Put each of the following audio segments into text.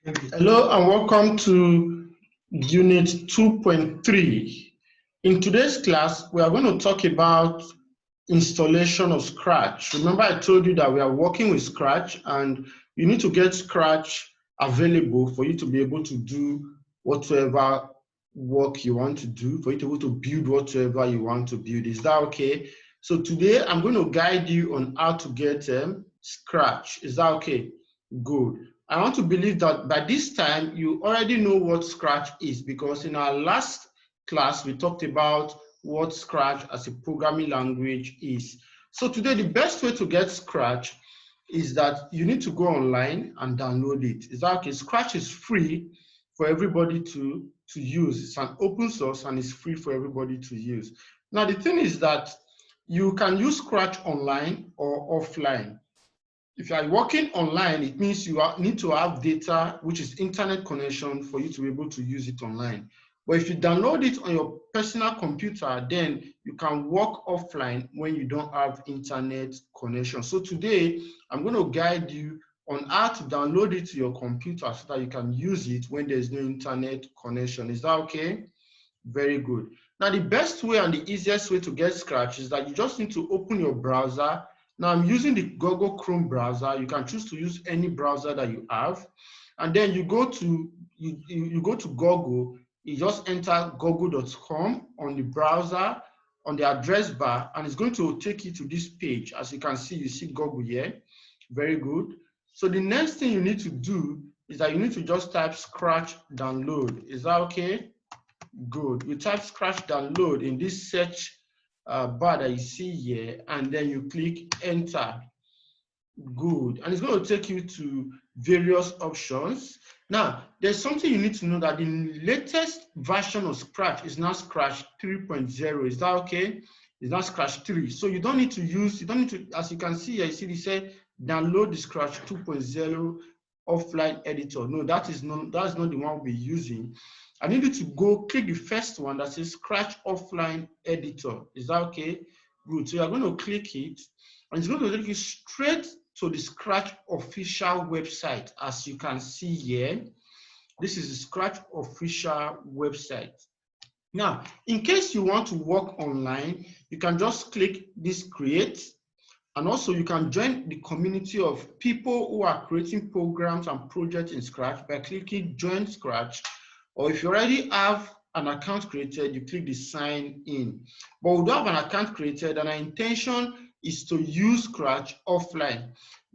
Hello and welcome to Unit 2.3. In today's class, we are going to talk about installation of Scratch. Remember, I told you that we are working with Scratch and you need to get Scratch available for you to be able to do whatever work you want to do, for you to be able to build whatever you want to build. Is that okay? So today, I'm going to guide you on how to get Scratch. Is that okay? Good. I want to believe that by this time you already know what Scratch is, because in our last class we talked about what Scratch as a programming language is. So today the best way to get Scratch is that you need to go online and download it. Is that okay? Scratch is free for everybody to use. It's an open source and it's free for everybody to use. Now the thing is that you can use Scratch online or offline. If you are working online, it means you need to have data, which is internet connection, for you to be able to use it online. But if you download it on your personal computer, then you can work offline when you don't have internet connection. So today, I'm going to guide you on how to download it to your computer so that you can use it when there's no internet connection. Is that okay? Very good. Now, the best way and the easiest way to get Scratch is that you just need to open your browser. Now, I'm using the Google Chrome browser. You can choose to use any browser that you have. And then you go to Google, you just enter google.com on the browser, on the address bar, and it's going to take you to this page. As you can see, you see Google here. Very good. So the next thing you need to do is that you need to just type Scratch download. Is that okay? Good. You type Scratch download in this search bar that you see here, and then you click enter. Good. And it's going to take you to various options. Now, there's something you need to know, that the latest version of Scratch is now Scratch 3.0. Is that okay? It's not Scratch 3. So you don't need to, as you can see here, you see they say download the Scratch 2.0 offline editor. No, that's not the one we'll be using. I need you to go click the first one that says Scratch offline editor. Is that okay? Good. So you're going to click it, and it's going to take you straight to the Scratch official website. As you can see here, this is the Scratch official website. Now, in case you want to work online, you can just click this create, and also you can join the community of people who are creating programs and projects in Scratch by clicking join Scratch. Or if you already have an account created, you click the sign in. But we don't have an account created, and our intention is to use Scratch offline.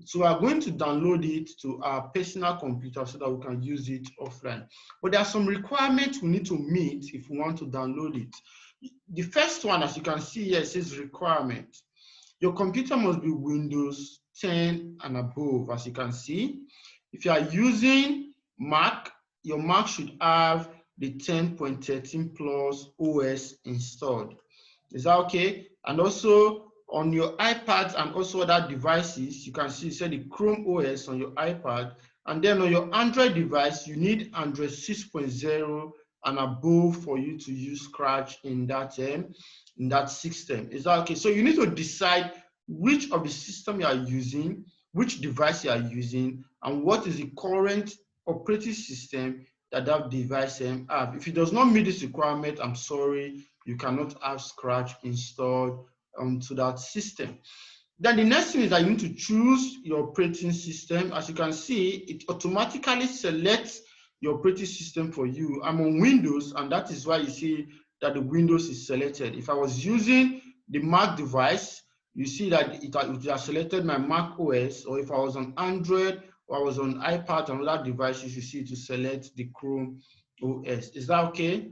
So we are going to download it to our personal computer so that we can use it offline. But there are some requirements we need to meet if we want to download it. The first one, as you can see here, says requirement. Your computer must be Windows 10 and above, as you can see. If you are using Mac, your Mac should have the 10.13 plus OS installed. Is that okay? And also on your iPads and also other devices, you can see it said the Chrome OS on your iPad. And then on your Android device, you need Android 6.0 and above for you to use Scratch in that system. Is that okay? So you need to decide which of the system you are using, which device you are using, and what is the current operating system that device have. If it does not meet this requirement, I'm sorry, you cannot have Scratch installed onto that system. Then the next thing is that you need to choose your operating system. As you can see, it automatically selects your operating system for you. I'm on Windows, and that is why you see that the Windows is selected. If I was using the Mac device, you see that it has selected my Mac OS, or if I was on Android or I was on iPad and other devices, you see to select the Chrome OS. Is that okay?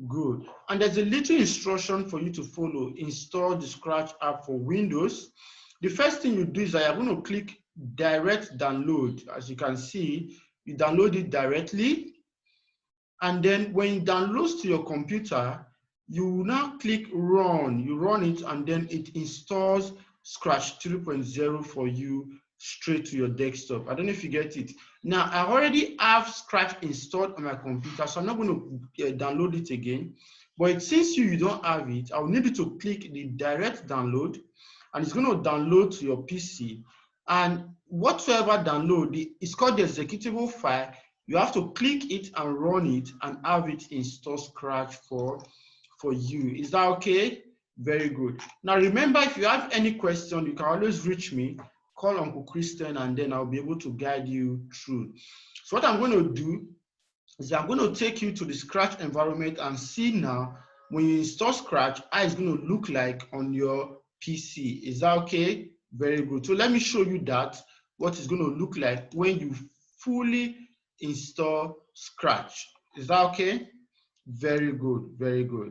Good. And there's a little instruction for you to follow. Install the Scratch app for Windows. The first thing you do is that you're going to click direct download. As you can see, you download it directly. And then when it downloads to your computer, you now click run. You run it, and then it installs Scratch 3.0 for you straight to your desktop. I don't know if you get it. Now, I already have Scratch installed on my computer, so I'm not going to download it again. But since you don't have it, I will need you to click the direct download, and it's going to download to your PC. And whatsoever download, it's called the executable file, You have to click it and run it and have it install Scratch for you. Is that okay? Very good. Now remember, if you have any question, you can always reach me, call Uncle Christian, and then I'll be able to guide you through. So what I'm going to do is I'm going to take you to the Scratch environment and see now when you install Scratch, how it's going to look like on your PC. Is that okay? Very good. So let me show you that, what it's going to look like when you fully install Scratch. Is that okay? Very good, very good.